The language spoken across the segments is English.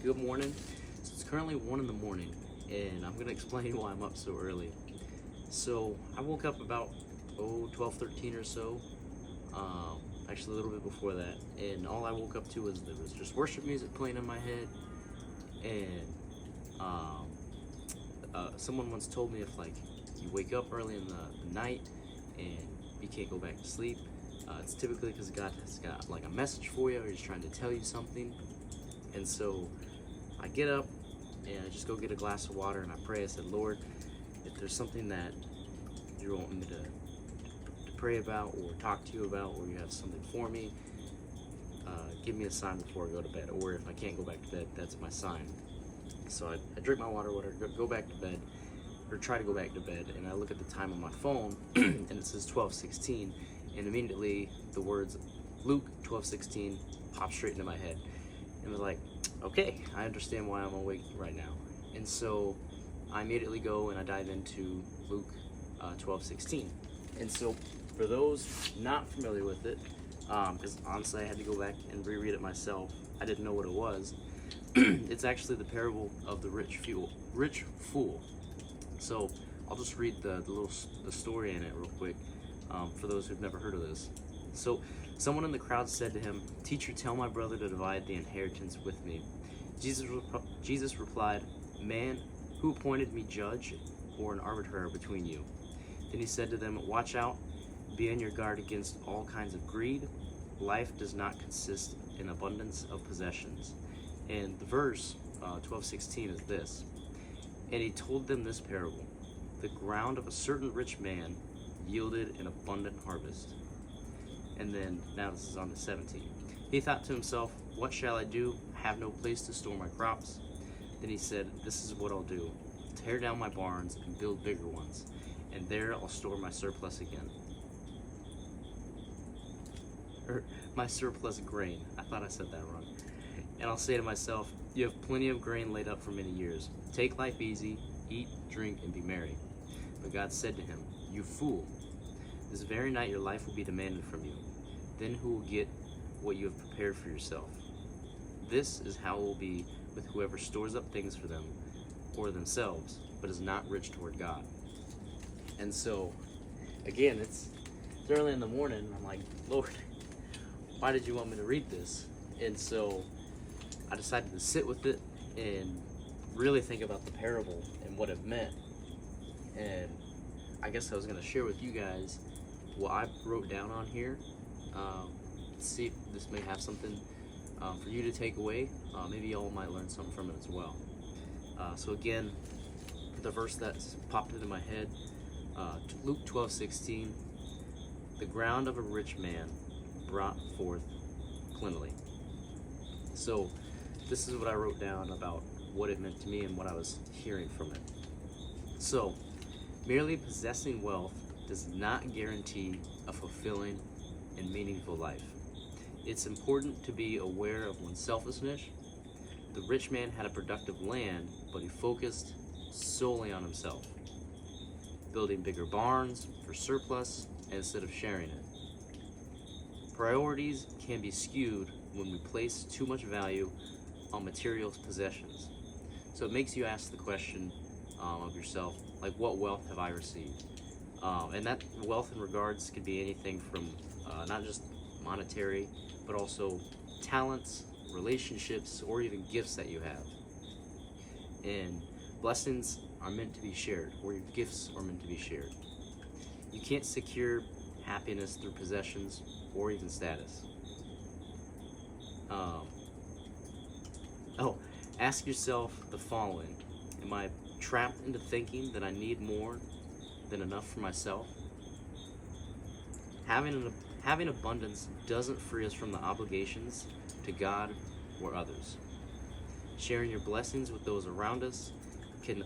Good morning. So it's currently 1 in the morning, and I'm going to explain why I'm up so early. So I woke up about 12:13 or so, actually a little bit before that, and all I woke up to was there was just worship music playing in my head, and someone once told me if like you wake up early in the night and you can't go back to sleep, it's typically because God has got like a message for you, or He's trying to tell you something. And so I get up and I just go get a glass of water and I pray. I said, Lord, if there's something that you want me to pray about or talk to you about, or you have something for me, give me a sign before I go to bed. Or if I can't go back to bed, that's my sign. So I drink my water, go back to bed, or try to go back to bed, and I look at the time on my phone and it says 12:16, and immediately the words Luke 12:16 pop straight into my head. And was like, okay, I understand why I'm awake right now. And so I immediately go and I dive into Luke 12:16. And so for those not familiar with it, because honestly I had to go back and reread it myself, I didn't know what it was. It's actually the parable of the rich fool. So I'll just read the story in it real quick, for those who've never heard of this. So someone in the crowd said to him, "Teacher, tell my brother to divide the inheritance with me." Jesus replied, "Man, who appointed me judge or an arbiter between you?" Then he said to them, "Watch out, be on your guard against all kinds of greed. Life does not consist in abundance of possessions." And the verse 12:16 is this: "And he told them this parable: the ground of a certain rich man yielded an abundant harvest." And then now this is on to 17. "He thought to himself, what shall I do? I have no place to store my crops." Then he said, "This is what I'll do. Tear down my barns and build bigger ones, and there I'll store my surplus again." Or my surplus grain. I thought I said that wrong. "And I'll say to myself, you have plenty of grain laid up for many years. Take life easy, eat, drink, and be merry." But God said to him, "You fool, this very night your life will be demanded from you. Then who will get what you have prepared for yourself? This is how it will be with whoever stores up things for them or themselves, but is not rich toward God." And so, again, it's early in the morning, and I'm like, Lord, why did you want me to read this? And so I decided to sit with it and really think about the parable and what it meant. And I guess I was going to share with you guys what I wrote down on here. See if this may have something for you to take away. Maybe y'all might learn something from it as well. So again, the verse that's popped into my head, Luke 12:16, "The ground of a rich man brought forth plentifully." So this is what I wrote down about what it meant to me and what I was hearing from it. So merely possessing wealth does not guarantee a fulfilling and meaningful life. It's important to be aware of one's selfishness. The rich man had a productive land, but he focused solely on himself, building bigger barns for surplus instead of sharing it. Priorities can be skewed when we place too much value on material possessions. So it makes you ask the question of yourself, like, what wealth have I received? And that wealth in regards could be anything from not just monetary, but also talents, relationships, or even gifts that you have. And blessings are meant to be shared, or your gifts are meant to be shared. You can't secure happiness through possessions or even status. Ask yourself the following: am I trapped into thinking that I need more than enough for myself? Having abundance doesn't free us from the obligations to God or others. Sharing your blessings with those around us can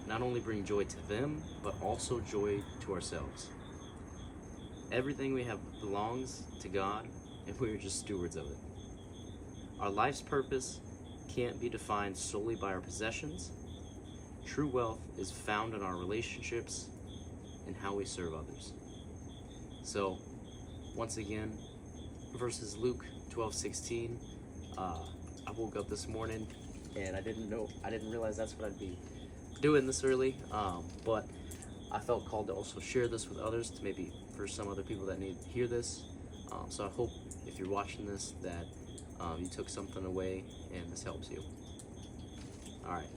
not only bring joy to them, but also joy to ourselves. Everything we have belongs to God, and we are just stewards of it. Our life's purpose can't be defined solely by our possessions. True wealth is found in our relationships and how we serve others. So, once again, verses Luke 12:16. I woke up this morning and I didn't realize that's what I'd be doing this early. But I felt called to also share this with others, to maybe for some other people that need to hear this. So I hope if you're watching this that you took something away and this helps you. All right.